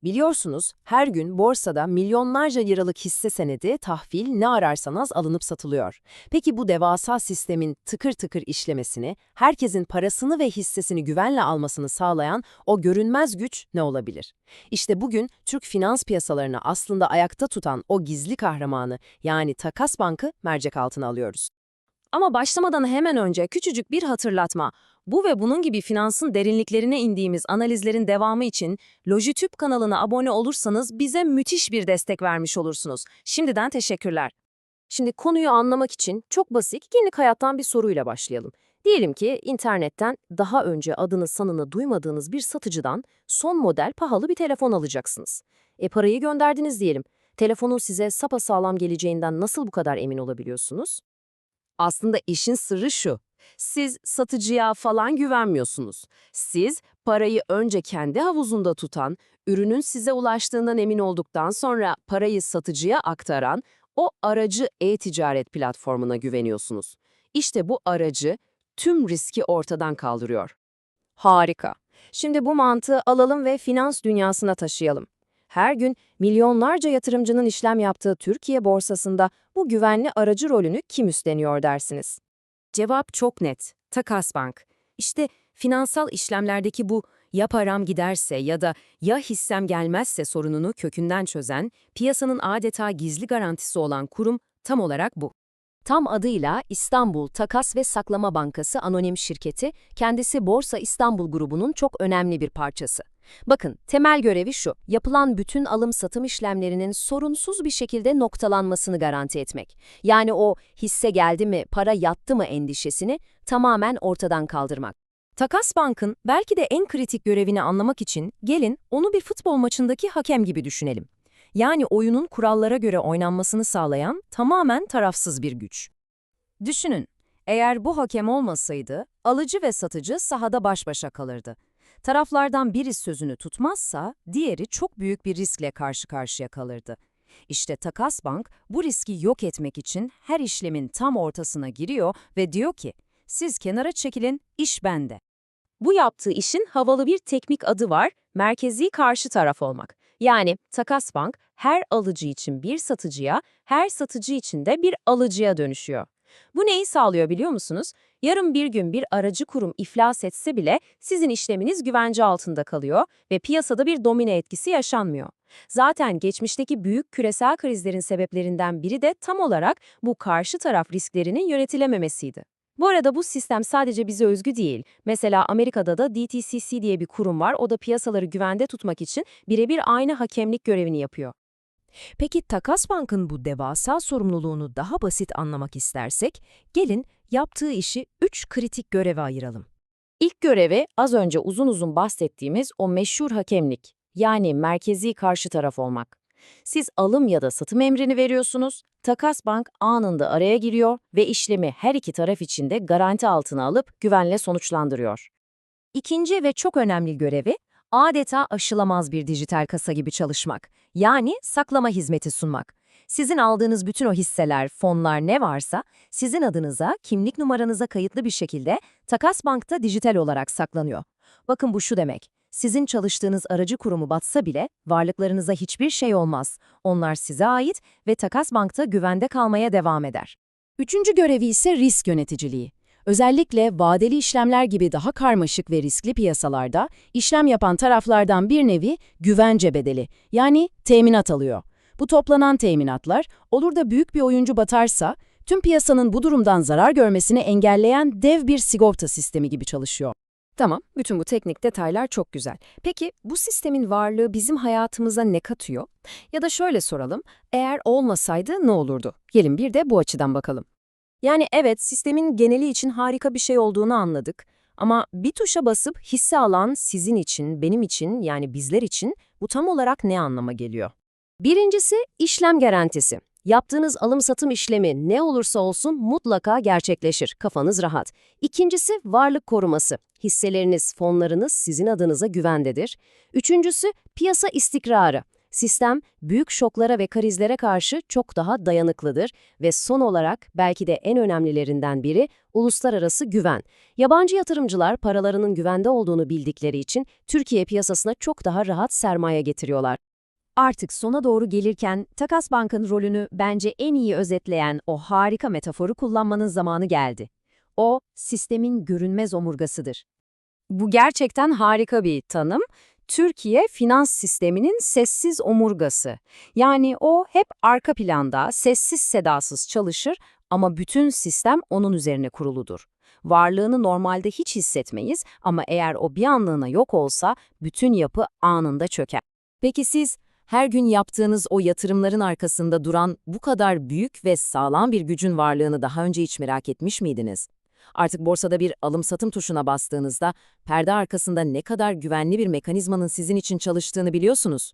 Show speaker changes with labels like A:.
A: Biliyorsunuz, her gün borsada milyonlarca liralık hisse senedi, tahvil ne ararsanız alınıp satılıyor. Peki bu devasa sistemin tıkır tıkır işlemesini, herkesin parasını ve hissesini güvenle almasını sağlayan o görünmez güç ne olabilir? İşte bugün Türk finans piyasalarını aslında ayakta tutan o gizli kahramanı, yani Takas Bank'ı mercek altına alıyoruz. Ama başlamadan hemen önce küçücük bir hatırlatma. Bu ve bunun gibi finansın derinliklerine indiğimiz analizlerin devamı için Lojitüb kanalına abone olursanız bize müthiş bir destek vermiş olursunuz. Şimdiden teşekkürler. Şimdi konuyu anlamak için çok basit, günlük hayattan bir soruyla başlayalım. Diyelim ki internetten daha önce adını sanını duymadığınız bir satıcıdan son model pahalı bir telefon alacaksınız. Parayı gönderdiniz diyelim. Telefonun size sapasağlam geleceğinden nasıl bu kadar emin olabiliyorsunuz? Aslında işin sırrı şu. Siz satıcıya falan güvenmiyorsunuz. Siz parayı önce kendi havuzunda tutan, ürünün size ulaştığından emin olduktan sonra parayı satıcıya aktaran o aracı e-ticaret platformuna güveniyorsunuz. İşte bu aracı tüm riski ortadan kaldırıyor. Harika. Şimdi bu mantığı alalım ve finans dünyasına taşıyalım. Her gün milyonlarca yatırımcının işlem yaptığı Türkiye borsasında bu güvenli aracı rolünü kim üstleniyor dersiniz? Cevap çok net. Takas Bank. İşte finansal işlemlerdeki bu ya param giderse ya da ya hissem gelmezse sorununu kökünden çözen, piyasanın adeta gizli garantisi olan kurum tam olarak bu. Tam adıyla İstanbul Takas ve Saklama Bankası Anonim Şirketi, kendisi Borsa İstanbul grubunun çok önemli bir parçası. Bakın, temel görevi şu, yapılan bütün alım-satım işlemlerinin sorunsuz bir şekilde noktalanmasını garanti etmek. Yani o hisse geldi mi, para yattı mı endişesini tamamen ortadan kaldırmak. Takas Bank'ın belki de en kritik görevini anlamak için gelin onu bir futbol maçındaki hakem gibi düşünelim. Yani oyunun kurallara göre oynanmasını sağlayan tamamen tarafsız bir güç. Düşünün, eğer bu hakem olmasaydı, alıcı ve satıcı sahada baş başa kalırdı. Taraflardan biri sözünü tutmazsa, diğeri çok büyük bir riskle karşı karşıya kalırdı. İşte Takas Bank, bu riski yok etmek için her işlemin tam ortasına giriyor ve diyor ki, siz kenara çekilin, iş bende. Bu yaptığı işin havalı bir teknik adı var, merkezi karşı taraf olmak. Yani Takas Bank her alıcı için bir satıcıya, her satıcı için de bir alıcıya dönüşüyor. Bu neyi sağlıyor biliyor musunuz? Yarın bir gün bir aracı kurum iflas etse bile sizin işleminiz güvence altında kalıyor ve piyasada bir domino etkisi yaşanmıyor. Zaten geçmişteki büyük küresel krizlerin sebeplerinden biri de tam olarak bu karşı taraf risklerinin yönetilememesiydi. Bu arada bu sistem sadece bize özgü değil. Mesela Amerika'da da DTCC diye bir kurum var. O da piyasaları güvende tutmak için birebir aynı hakemlik görevini yapıyor. Peki Takas Bank'ın bu devasa sorumluluğunu daha basit anlamak istersek, gelin yaptığı işi 3 kritik göreve ayıralım. İlk görevi az önce uzun uzun bahsettiğimiz o meşhur hakemlik, yani merkezi karşı taraf olmak. Siz alım ya da satım emrini veriyorsunuz, Takas Bank anında araya giriyor ve işlemi her iki taraf için de garanti altına alıp güvenle sonuçlandırıyor. İkinci ve çok önemli görevi, adeta aşılamaz bir dijital kasa gibi çalışmak, yani saklama hizmeti sunmak. Sizin aldığınız bütün o hisseler, fonlar ne varsa, sizin adınıza, kimlik numaranıza kayıtlı bir şekilde Takas Bank'ta dijital olarak saklanıyor. Bakın bu şu demek, sizin çalıştığınız aracı kurumu batsa bile varlıklarınıza hiçbir şey olmaz. Onlar size ait ve Takas Bank'ta güvende kalmaya devam eder. Üçüncü görevi ise risk yöneticiliği. Özellikle vadeli işlemler gibi daha karmaşık ve riskli piyasalarda işlem yapan taraflardan bir nevi güvence bedeli, yani teminat alıyor. Bu toplanan teminatlar, olur da büyük bir oyuncu batarsa, tüm piyasanın bu durumdan zarar görmesini engelleyen dev bir sigorta sistemi gibi çalışıyor. Tamam, bütün bu teknik detaylar çok güzel. Peki bu sistemin varlığı bizim hayatımıza ne katıyor? Ya da şöyle soralım, eğer olmasaydı ne olurdu? Gelin bir de bu açıdan bakalım. Yani evet, sistemin geneli için harika bir şey olduğunu anladık. Ama bir tuşa basıp hisse alan sizin için, benim için, yani bizler için bu tam olarak ne anlama geliyor? Birincisi işlem garantisi. Yaptığınız alım-satım işlemi ne olursa olsun mutlaka gerçekleşir, kafanız rahat. İkincisi varlık koruması. Hisseleriniz, fonlarınız sizin adınıza güvendedir. Üçüncüsü piyasa istikrarı. Sistem, büyük şoklara ve krizlere karşı çok daha dayanıklıdır ve son olarak belki de en önemlilerinden biri uluslararası güven. Yabancı yatırımcılar paralarının güvende olduğunu bildikleri için Türkiye piyasasına çok daha rahat sermaye getiriyorlar. Artık sona doğru gelirken Takas Bank'ın rolünü bence en iyi özetleyen o harika metaforu kullanmanın zamanı geldi. O, sistemin görünmez omurgasıdır. Bu gerçekten harika bir tanım. Türkiye finans sisteminin sessiz omurgası. Yani o hep arka planda, sessiz sedasız çalışır ama bütün sistem onun üzerine kuruludur. Varlığını normalde hiç hissetmeyiz ama eğer o bir anlığına yok olsa bütün yapı anında çöker. Peki siz her gün yaptığınız o yatırımların arkasında duran bu kadar büyük ve sağlam bir gücün varlığını daha önce hiç merak etmiş miydiniz? Artık borsada bir alım-satım tuşuna bastığınızda perde arkasında ne kadar güvenli bir mekanizmanın sizin için çalıştığını biliyorsunuz.